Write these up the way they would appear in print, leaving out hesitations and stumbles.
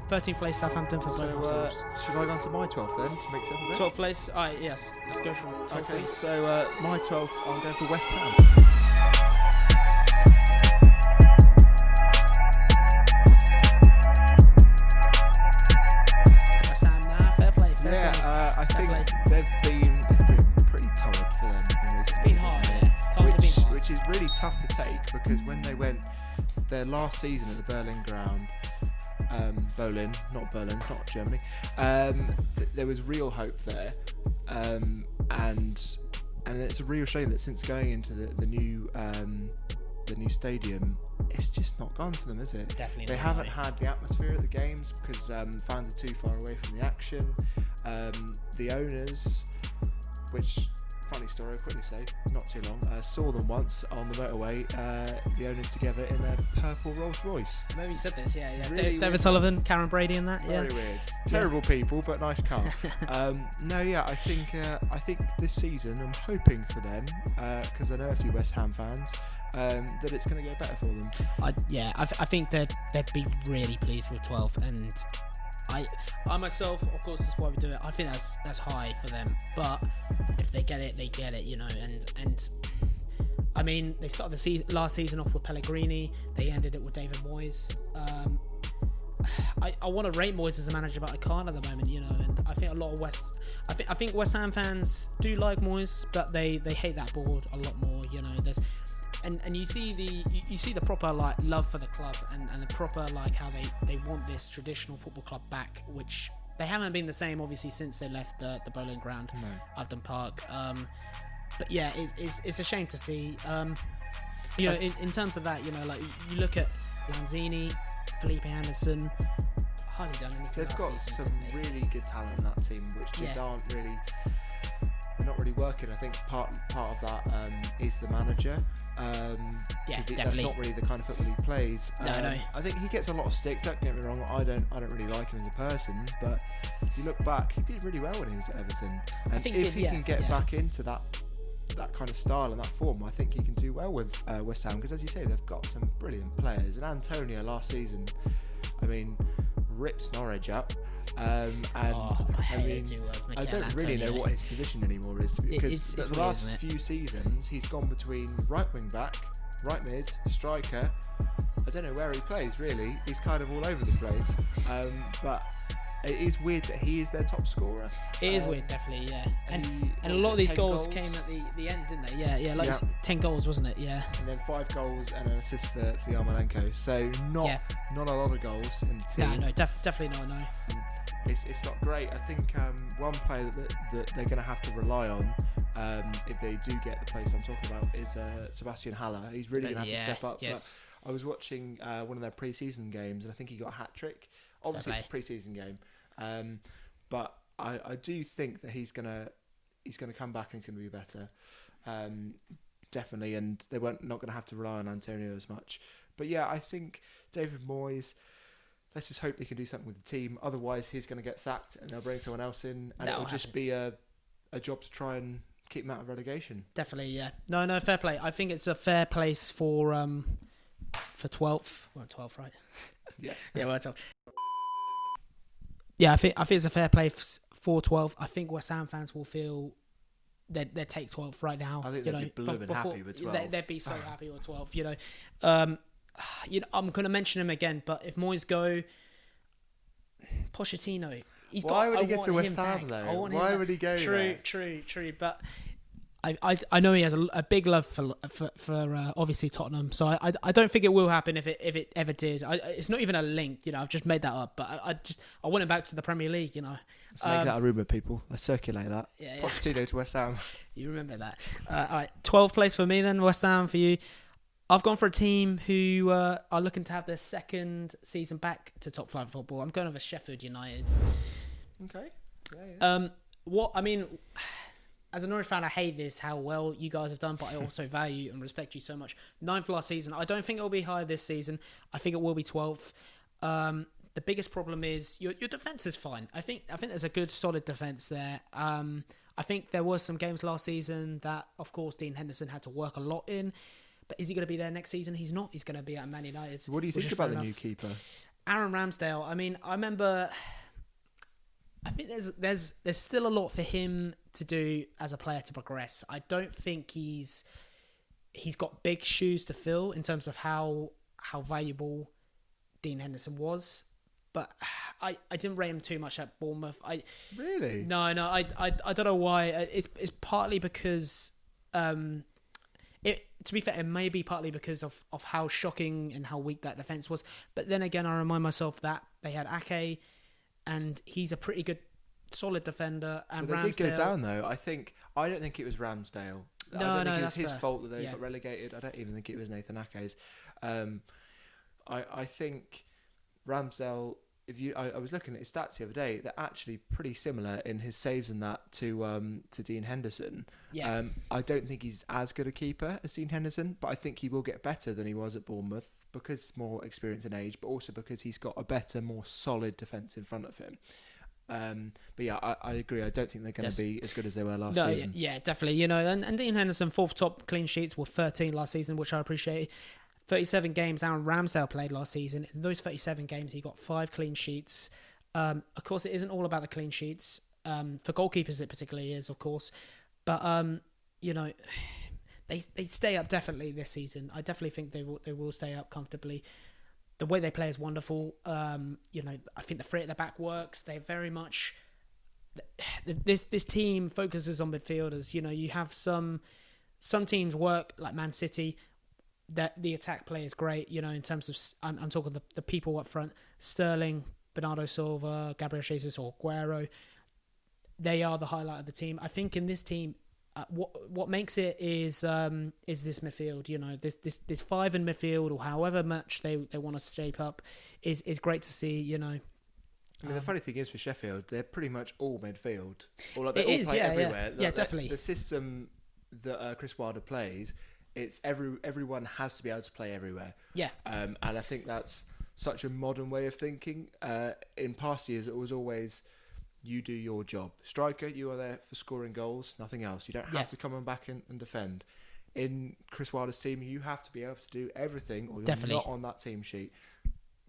13th place Southampton for both ourselves. Should I go on to my 12th then to mix it up a bit? 12th place. Yes. Let's go for 12th Okay, place. so my 12th, I'm going for West Ham. Fair play. I think it's been pretty torrid for them. It's been hard, Times have been hard. Which is really tough to take, because when they went their last season at the Berlin ground, not Germany, there was real hope there, and it's a real shame that since going into the new stadium, it's just not gone for them, is it? Definitely. They haven't had the atmosphere at the games because fans are too far away from the action. The owners, which, funny story, I'll quickly say, not too long, saw them once on the motorway, the owners together in their purple Rolls Royce. Maybe you said this, yeah. Really David Sullivan, Karen Brady and that, Very weird. Terrible people, but nice car. I think this season, I'm hoping for them, because I know a few West Ham fans, that it's going to go better for them. I think they'd be really pleased with 12, and I myself, of course, that's why we do it. I think that's high for them, but if they get it, they get it, And I mean, they started the last season off with Pellegrini. They ended it with David Moyes. I want to rate Moyes as a manager, but I can't at the moment, And I think a lot of I think West Ham fans do like Moyes, but they hate that board a lot more, There's. And you see the proper love for the club and the proper how they want this traditional football club back, which they haven't been the same obviously since they left the Berlin ground, Upton Park. But yeah, it's a shame to see. In terms of that, you look at Lanzini, Felipe Anderson, hardly done anything. They've got some really good talent in that team, which just aren't really. They're not really working. I think part of that is the manager. Definitely. That's not really the kind of football he plays. No. I think he gets a lot of stick. Don't get me wrong. I don't really like him as a person, but you look back, he did really well when he was at Everton. And if he can get back into that kind of style and that form, I think he can do well with West Ham. Because as you say, they've got some brilliant players. And Antonio last season, rips Norwich up. I don't really know what his position anymore is, because the last few seasons he's gone between right wing back, right mid, striker. I don't know where he plays really. He's kind of all over the place. But it is weird that he is their top scorer. It is weird, definitely, yeah. And a lot of these goals came at the end, didn't they? Yeah. 10 goals, wasn't it? Yeah. And then 5 goals and an assist for Yarmolenko. So not a lot of goals in the team. No, definitely not. No. It's not great. I think one player that they're going to have to rely on if they do get the place I'm talking about is Sebastian Haller. He's really going to have to step up. Yes. But I was watching one of their pre-season games, and I think he got a hat-trick. Obviously, it's a pre-season game, but I do think that he's gonna come back and he's gonna be better, definitely. And they not going to have to rely on Antonio as much. But yeah, I think David Moyes. Let's just hope he can do something with the team. Otherwise, he's going to get sacked, and they'll bring someone else in, and it'll just be a job to try and keep him out of relegation. Definitely, yeah. No, fair play. I think it's a fair place for 12th. We're on 12th, right? Yeah. Yeah, we're on 12th. Yeah, I think it's a fair play for 12. I think West Ham fans will feel they'd take 12 right now. I think they'd be blooming happy with 12. They'd be so happy with 12. I'm going to mention him again, but if Moyes go, Pochettino. Why would he get to West Ham though? Why would he go there? True. But I know he has a big love for obviously Tottenham, so I don't think it will happen if it ever did. It's not even a link, I've just made that up, but I want him back to the Premier League, Let's make that a rumour, people. Let's circulate that. Yeah. Pochettino to West Ham. You remember that. All right, 12th place for me then, West Ham for you. I've gone for a team who are looking to have their second season back to top flight football. I'm going over Sheffield United. Okay. Yeah. As a Norwich fan, I hate this, how well you guys have done, but I also value and respect you so much. 9th last season. I don't think it'll be higher this season. I think it will be 12th. The biggest problem is your defence is fine. I think there's a good, solid defence there. I think there were some games last season that, of course, Dean Henderson had to work a lot in. But is he going to be there next season? He's not. He's going to be at Man United. What do you think about the new keeper? Aaron Ramsdale. I mean, I remember. I think there's still a lot for him to do as a player to progress. I don't think he's got big shoes to fill in terms of how valuable Dean Henderson was. But I didn't rate him too much at Bournemouth. Really? No. I don't know why. It's partly because to be fair, it may be partly because of how shocking and how weak that defense was. But then again, I remind myself that they had Ake, and he's a pretty good, solid defender. And but they Ramsdale, did go down though. I don't think it was Ramsdale. I don't think it was his fault that they got relegated. I don't even think it was Nathan Ake's. I think Ramsdale. I was looking at his stats the other day. They're actually pretty similar in his saves and that to Dean Henderson. Yeah. I don't think he's as good a keeper as Dean Henderson, but I think he will get better than he was at Bournemouth because more experience and age, but also because he's got a better, more solid defence in front of him. But yeah, I agree. I don't think they're going to be as good as they were last season. Yeah, definitely. And Dean Henderson, 4th top clean sheets, were 13 last season, which I appreciate. 37 games Aaron Ramsdale played last season. In those 37 games, he got 5 clean sheets. Of course, it isn't all about the clean sheets. For goalkeepers, it particularly is, of course. But they stay up definitely this season. I definitely think they will stay up comfortably. The way they play is wonderful. I think the three at the back works. They very much this team focuses on midfielders. You have some teams work like Man City. That the attack play is great. In terms of I'm talking the people up front: Sterling, Bernardo Silva, Gabriel Jesus, or Aguero. They are the highlight of the team. I think in this team, what makes it is this midfield. This 5 in midfield, or however much they want to shape up, is great to see. I mean, the funny thing is for Sheffield, they're pretty much all midfield. Or like they all play everywhere. Yeah, definitely. The system that Chris Wilder plays, it's everyone has to be able to play everywhere. Yeah. And I think that's such a modern way of thinking. In past years, it was always you do your job. Striker, you are there for scoring goals, nothing else. You don't have to come on back and defend. In Chris Wilder's team, you have to be able to do everything, or you're not on that team sheet.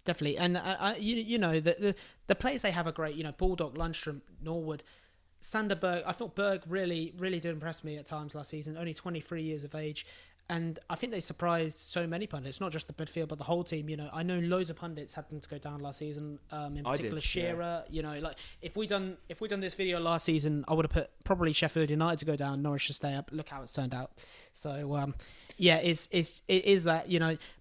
Definitely, and the players they have are great. Baldock, Lundstrom, Norwood, Sander Berg. I thought Berg really did impress me at times last season. Only 23 years of age, and I think they surprised so many pundits. Not just the midfield, but the whole team. I know loads of pundits had them to go down last season. In particular, Shearer. Yeah. Like if we done this video last season, I would have put probably Sheffield United to go down, Norwich to stay up. Look how it's turned out. So yeah, it is that.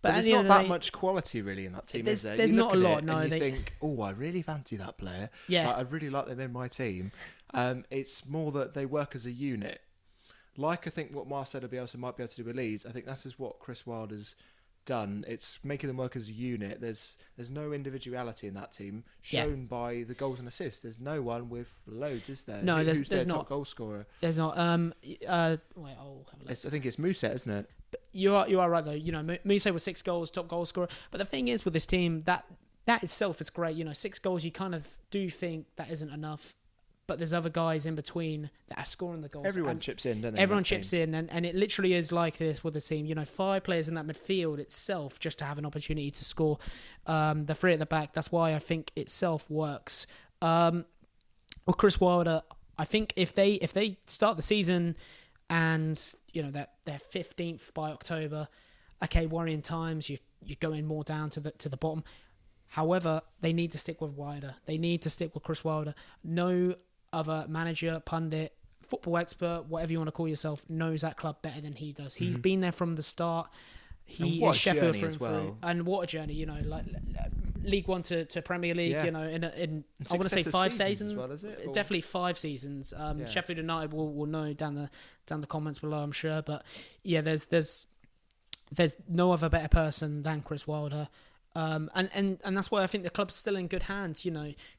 But there's not that much quality really in that team, is there? There's not a lot. No, and you think, I really fancy that player. Yeah, I really like them in my team. It's more that they work as a unit. Like I think what Marcelo Bielsa might be able to do with Leeds, I think that is what Chris Wilder's done. It's making them work as a unit. There's no individuality in that team shown by the goals and assists. There's no one with loads, is there? No, Who's there's their not. Top goal scorer? There's not. Wait, I'll have a look. I think it's Muset, isn't it? But you are right though. Muset with 6 goals, top goal scorer. But the thing is with this team, that itself is great. 6 goals, you kind of do think that isn't enough. But there's other guys in between that are scoring the goals. Everyone chips in, don't they? Everyone chips in, and it literally is like this with the team. 5 players in that midfield itself just to have an opportunity to score. The 3 at the back, that's why I think itself works. With Chris Wilder, I think if they start the season and they're 15th by October, okay, worrying times. You're going more down to the bottom. However, they need to stick with Wilder. They need to stick with Chris Wilder. No other manager, pundit, football expert, whatever you want to call yourself, knows that club better than he does. He's been there from the start. He is Sheffield through and through. And what a journey, like League One to Premier League, in I want to say 5 seasons. As well, is it? Definitely 5 seasons. Sheffield United will know down the comments below, I'm sure. But yeah, there's no other better person than Chris Wilder. And that's why I think the club's still in good hands.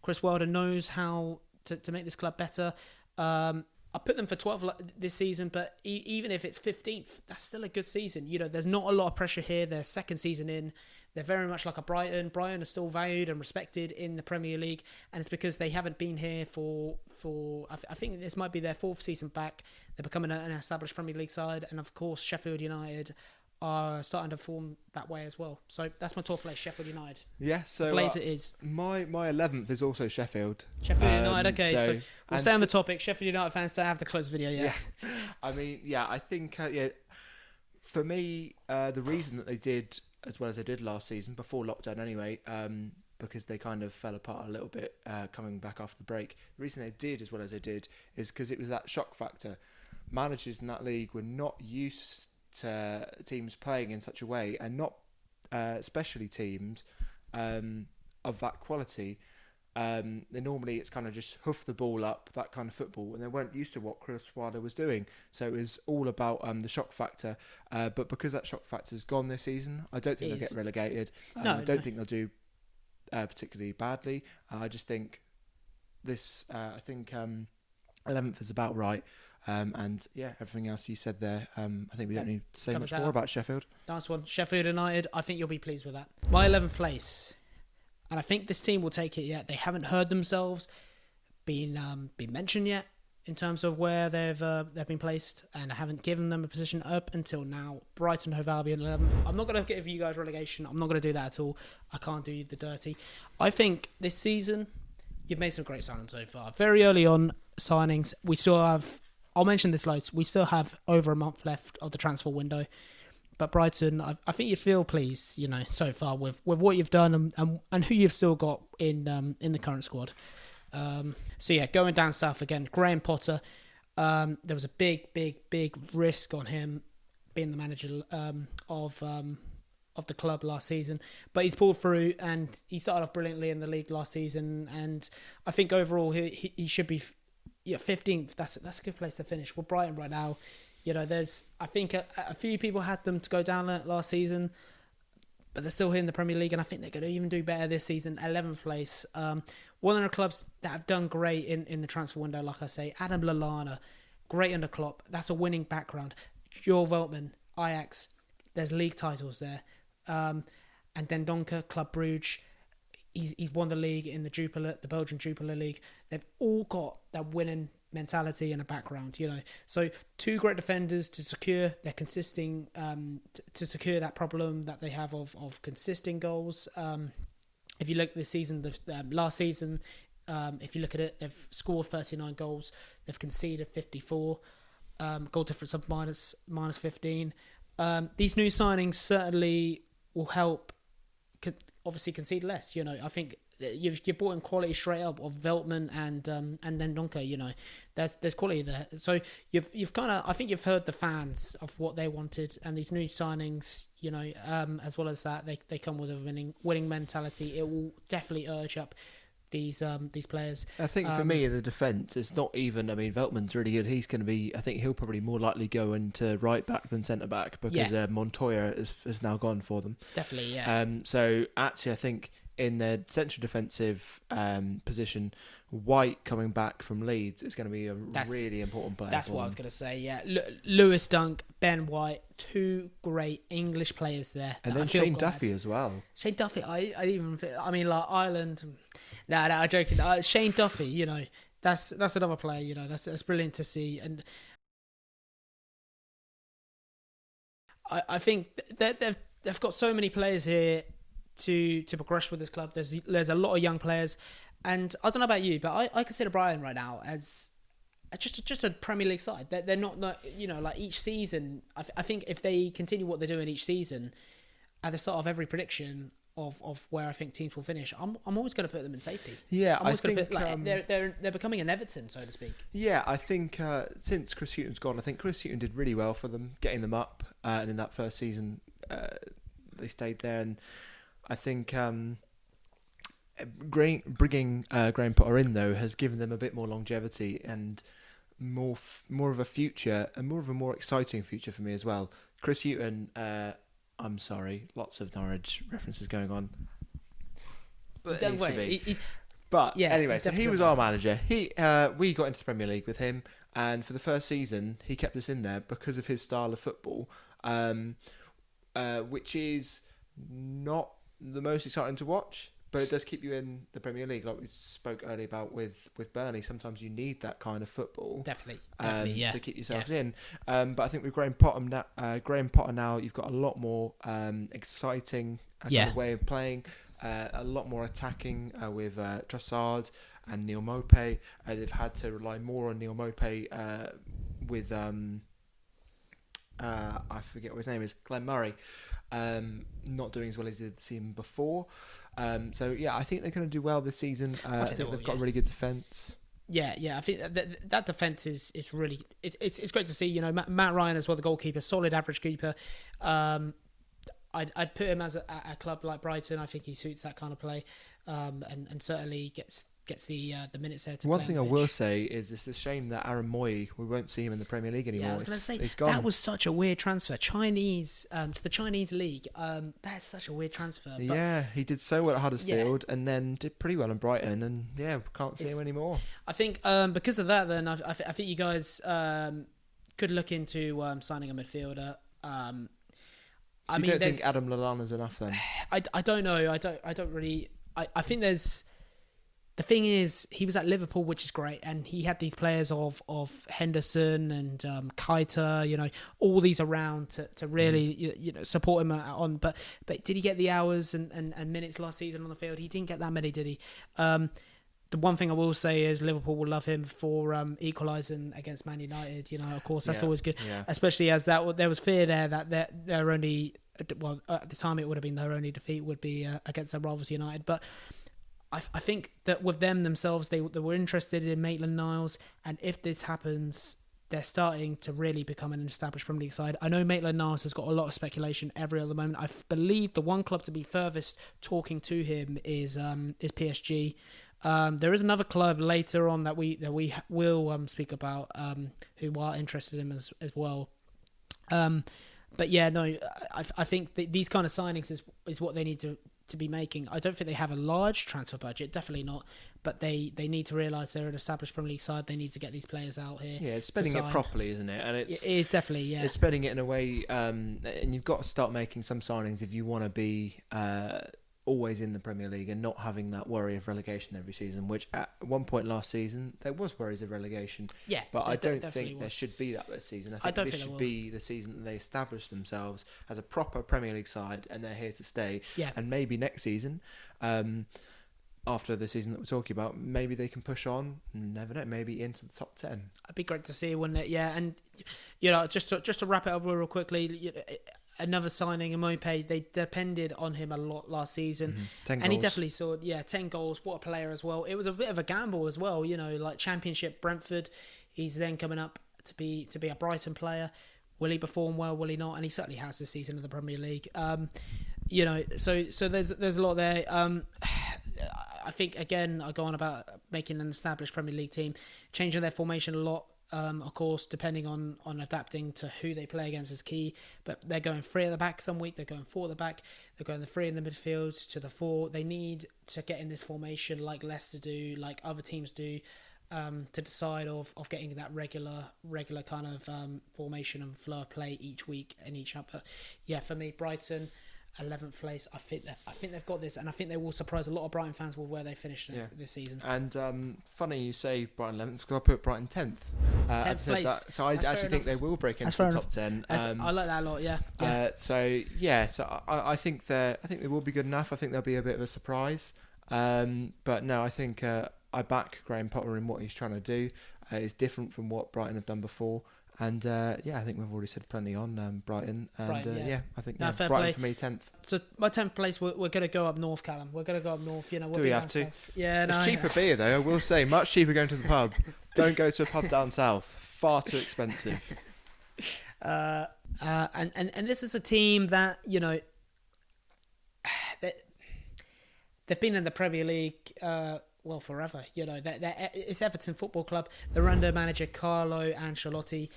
Chris Wilder knows how to make this club better. I put them for 12 this season, but even if it's 15th, that's still a good season. There's not a lot of pressure here. They're 2nd season in. They're very much like a Brighton. Brighton are still valued and respected in the Premier League, and it's because they haven't been here for I think this might be their 4th season back. They're becoming an established Premier League side, and of course Sheffield United are starting to form that way as well. So that's my top place, Sheffield United. Yeah, so Blades it is. My 11th is also Sheffield. Sheffield United, okay. So we'll stay on the so, topic. Sheffield United fans don't have to close the video yet. Yeah. I mean, yeah, I think, for me, the reason that they did as well as they did last season, before lockdown anyway, because they kind of fell apart a little bit coming back after the break. The reason they did as well as they did is because it was that shock factor. Managers in that league were not used to teams playing in such a way, and not especially teams of that quality. Normally it's kind of just hoof the ball up, that kind of football, and they weren't used to what Chris Wilder was doing. So it was all about the shock factor. But because that shock factor's gone this season, I don't think they'll get relegated. I don't think they'll do particularly badly. I just think this. I think 11th is about right. And yeah, everything else you said there, I think we don't need to say much more about Sheffield. Nice one. Sheffield United, I think you'll be pleased with that. My 11th place, and I think this team will take it yet. They haven't heard themselves been mentioned yet in terms of where they've been placed, and I haven't given them a position up until now. Brighton Hove Albion 11th. I'm not going to give you guys relegation. I'm not going to do that at all. I can't do the dirty. I think this season you've made some great signings so far. Very early on signings. We still have. I'll mention this loads. We still have over a month left of the transfer window. But Brighton, I think you feel pleased, so far with what you've done and who you've still got in the current squad. So yeah, going down south again, Graham Potter. There was a big risk on him being the manager of the club last season, but he's pulled through and he started off brilliantly in the league last season. And I think overall he should be 15th. That's a good place to finish. We're Brighton right now. There's I think a few people had them to go down last season, but they're still here in the Premier League, and I think they're going to even do better this season. 11th place. One of the clubs that have done great in the transfer window, like I say, Adam Lallana, great under Klopp. That's a winning background. Joel Veltman, Ajax. There's league titles there, and Den Donker, Club Brugge. He's won the league in the Belgian Jupiler League. They've all got that winning mentality and a background, So two great defenders to secure their consisting, to secure that problem that they have of consisting goals. If you look at this season, last season, if you look at it, they've scored 39 goals. They've conceded 54. Goal difference of minus 15. These new signings certainly will help. Obviously concede less. I think you've brought in quality straight up of Veltman and then Donker. There's quality there. So you've kind of, I think you've heard the fans of what they wanted, and these new signings, as well as that, they come with a winning mentality. It will definitely urge up these players. I think for me in the defence, it's not even. I mean, Veltman's really good. He's going to be. I think he'll probably more likely go into right back than centre back because Montoya is now gone for them. Definitely, yeah. So actually, I think in the central defensive position, White coming back from Leeds is going to be a really important player. That's what I was going to say. Yeah, Lewis Dunk, Ben White, two great English players there. And then Shane Duffy as well. Shane Duffy, I mean, like Ireland. No, I'm joking. Shane Duffy, that's another player. That's brilliant to see. And I think they've got so many players here to progress with this club. There's a lot of young players. And I don't know about you, but I consider Brighton right now as just a Premier League side. They're not like each season. I think if they continue what they're doing each season, at the start of every prediction of where I think teams will finish, I'm always going to put them in safety. Yeah, I think they're becoming an Everton, so to speak. Yeah, I think since Chris Hughton's gone, I think Chris Hughton did really well for them, getting them up, and in that first season, they stayed there, and I think. Bringing Graham Potter in though has given them a bit more longevity and more of a future and more of a more exciting future for me as well. Chris Hughton, I'm sorry, lots of Norwich references going on, but don't wait. Anyway, so he was our manager. We got into the Premier League with him, and for the first season, he kept us in there because of his style of football, which is not the most exciting to watch. but it does keep you in the Premier League, like we spoke earlier about with Burnley. Sometimes you need that kind of football, definitely, to keep yourselves in. But I think with Graham Potter now, you've got a lot more exciting kind of way of playing, a lot more attacking with Trossard and Neil Maupay. They've had to rely more on Neil Maupay with I forget what his name is, Glenn Murray, not doing as well as they'd seen before. So I think they're going to do well this season. I think they've got a really good defence. Yeah, I think that defence is really it's great to see. You know, Matt Ryan as well, the goalkeeper, solid average keeper. I'd put him as a club like Brighton. I think he suits that kind of play, and certainly gets the minutes there to One play thing I on the will pitch. say is it's a shame that Aaron Moy, we won't see him in the Premier League anymore. Yeah, I was going to say, he's gone. that was such a weird transfer. Chinese to the Chinese league. That's such a weird transfer. But he did so well at Huddersfield and then did pretty well in Brighton, and can't see him anymore. I think because of that, then I think you guys could look into signing a midfielder. So you don't think Adam Lallana's enough then? I don't know. I don't really. I think there's. The thing is, he was at Liverpool, which is great, and he had these players of Henderson and Keita, you know, all these around to really support him on. But did he get the hours and minutes last season on the field? He didn't get that many, did he? The one thing I will say is Liverpool will love him for equalising against Man United. You know, of course, that's always good, especially as there was fear there that their only, well, at the time it would have been their only defeat would be against their rivals United. But I think that with them themselves, they were interested in Maitland-Niles, and if this happens, they're starting to really become an established Premier League side. I know Maitland-Niles has got a lot of speculation every other moment. I believe the one club to be furthest talking to him is PSG. There is another club later on that we will speak about who are interested in him as well. But I think these kind of signings is what they need to be making. I don't think they have a large transfer budget, definitely not, but they need to realise they're an established Premier League side. They need to get these players out here. Yeah, it's spending it properly, isn't it? And it is definitely, it's spending it in a way, and you've got to start making some signings if you want to be always in the Premier League and not having that worry of relegation every season, which at one point last season there was worries of relegation. Yeah, but I don't think there should be that this season. I think this should be the season that they establish themselves as a proper Premier League side and they're here to stay. Yeah. And maybe next season, after the season that we're talking about, maybe they can push on. Never know. Maybe into the top 10. It'd be great to see, wouldn't it? Yeah, and just to wrap it up real quickly. Another signing, Maupay, they depended on him a lot last season. 10 goals. And he definitely saw 10 goals. What a player as well. It was a bit of a gamble as well, like Championship Brentford. He's then coming up to be a Brighton player. Will he perform well? Will he not? And he certainly has this season in the Premier League. So there's a lot there. I think, again, I go on about making an established Premier League team, changing their formation a lot. Of course, depending on adapting to who they play against is key. But they're going 3 at the back some week. They're going 4 at the back. They're going the 3 in the midfield to the 4. They need to get in this formation like Leicester do, like other teams do, to decide of getting that regular kind of formation and flow of play each week and each up. But yeah, for me, Brighton, 11th place. I think they've got this, and I think they will surprise a lot of Brighton fans with where they finish this season. And funny you say Brighton 11th because I put Brighton 10th. 10th place. So I actually think they will break into the top 10. I like that a lot. Yeah. So I think they will be good enough. I think they'll be a bit of a surprise. But no, I think I back Graham Potter in what he's trying to do. It's different from what Brighton have done before. And I think we've already said plenty on Brighton. And I think Brighton play. For me 10th. So my 10th place, we're going to go up north, Callum. We're going to go up north. We'll do we have to? South. Yeah, it's cheaper beer though. I will say, much cheaper going to the pub. Don't go to a pub down south. Far too expensive. And this is a team that they've been in the Premier League. Forever. It's Everton Football Club. They're under manager Carlo Ancelotti.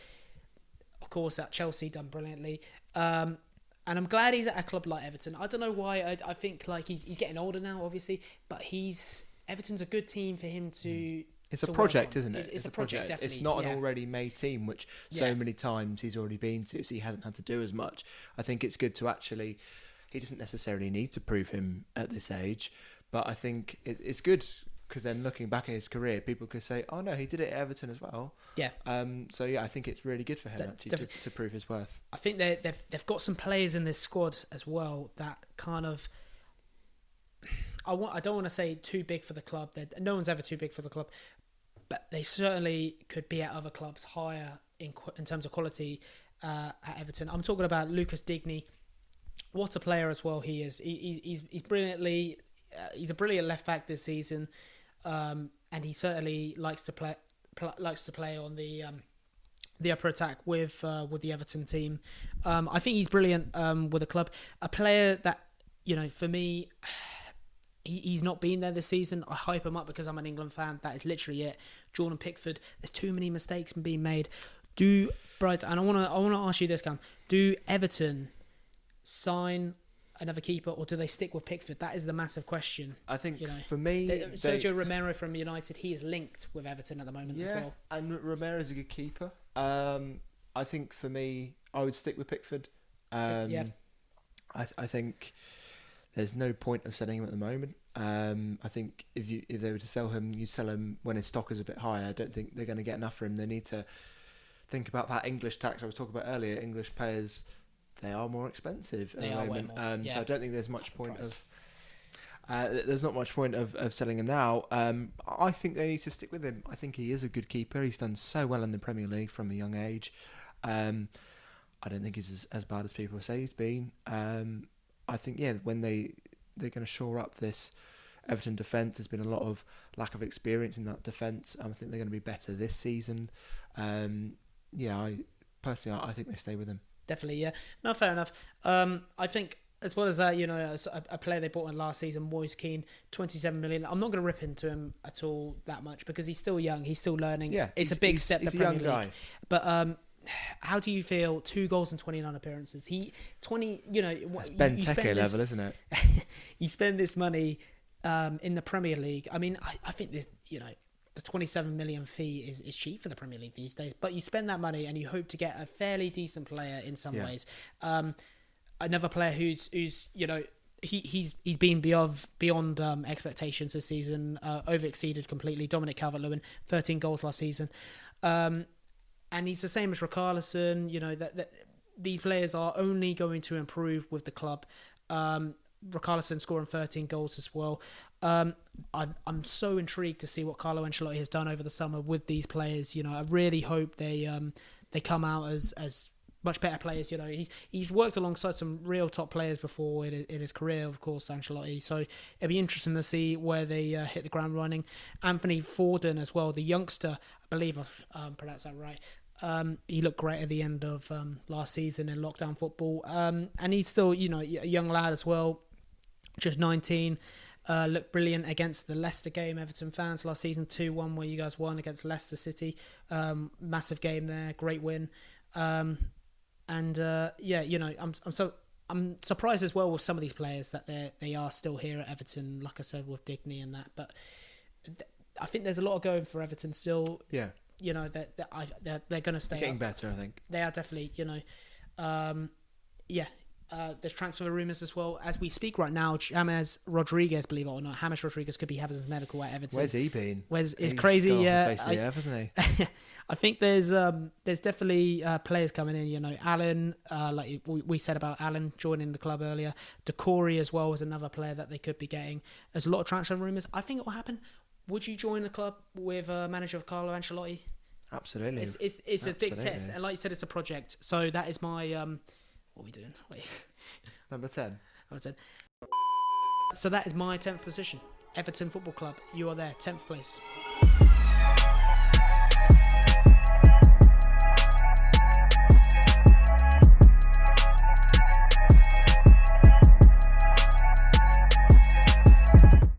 Of course, at Chelsea, done brilliantly. And I'm glad he's at a club like Everton. I don't know why. I think like he's getting older now, obviously, but Everton's a good team for him to. It's a project, isn't it? It's a project. Definitely. It's not an already made team, which so many times he's already been to, so he hasn't had to do as much. I think it's good to actually. He doesn't necessarily need to prove him at this age, But I think it's good because then looking back at his career, people could say, "Oh no, he did it at Everton as well." Yeah. So yeah, I think it's really good for him actually to prove his worth. I think they've got some players in this squad as well that kind of. I don't want to say too big for the club. No one's ever too big for the club, but they certainly could be at other clubs higher in terms of quality at Everton. I'm talking about Lucas Digne. What a player as well he is. He's brilliantly. He's a brilliant left back this season, and he certainly likes to play on the upper attack with the Everton team. I think he's brilliant with the club. A player that, for me, he's not been there this season. I hype him up because I'm an England fan. That is literally it. Jordan Pickford. There's too many mistakes being made. And I want to ask you this, Cam. Do Everton sign another keeper, or do they stick with Pickford? That is the massive question. I think for me, Sergio Romero from United, he is linked with Everton at the moment as well. And Romero's a good keeper. I think for me, I would stick with Pickford. I think there's no point of selling him at the moment. I think if they were to sell him, you'd sell him when his stock is a bit higher. I don't think they're going to get enough for him. They need to think about that English tax I was talking about earlier. English players, they are more expensive at the moment. So I don't think there's much point of. There's not much point of selling him now. I think they need to stick with him. I think he is a good keeper. He's done so well in the Premier League from a young age. I don't think he's as bad as people say he's been. I think when they're going to shore up this Everton defence, there's been a lot of lack of experience in that defence. I think they're going to be better this season. I think they stay with him. Definitely, yeah. No, fair enough. I think as well as that, a player they bought in last season, Moise Kean, 27 million. I'm not going to rip into him at all that much because he's still young. He's still learning. Yeah, it's a big step. He's a young guy. But how do you feel? 2 goals and 29 appearances. That's Ben Teke level, isn't it? You spend this money in the Premier League. I mean, I think this, the 27 million fee is cheap for the Premier League these days, but you spend that money and you hope to get a fairly decent player in some ways. Another player who's he's been beyond expectations this season, over exceeded completely. Dominic Calvert-Lewin, 13 goals last season, and he's the same as Richarlison. That these players are only going to improve with the club. Richarlison scoring 13 goals as well. I'm so intrigued to see what Carlo Ancelotti has done over the summer with these players. I really hope they come out as much better players. He's worked alongside some real top players before in his career, of course, Ancelotti. So it'll be interesting to see where they hit the ground running. Anthony Forden as well, the youngster, I believe I've pronounced that right. He looked great at the end of last season in lockdown football, and he's still a young lad as well, just 19. Looked brilliant against the Leicester game, Everton fans, last season, 2-1 where you guys won against Leicester City. Massive game there, great win. I'm surprised as well with some of these players that they are still here at Everton, like I said, with Digne and that. But I think there's a lot of going for Everton still. Yeah. They're going to stay getting up. Better, I think. They are definitely, there's transfer rumours as well. As we speak right now, James Rodriguez, believe it or not, James Rodriguez could be having his medical at Everton. Where's he been? It's crazy, yeah. Hasn't he? I think there's definitely players coming in. Alan, like we said about Alan joining the club earlier. Decore as well is another player that they could be getting. There's a lot of transfer rumours. I think it will happen. Would you join the club with manager of Carlo Ancelotti? Absolutely. It's a big test, and like you said, it's a project. So that is my what are we doing? Wait. Number 10. Number 10. So that is my 10th position. Everton Football Club. You are there, 10th place.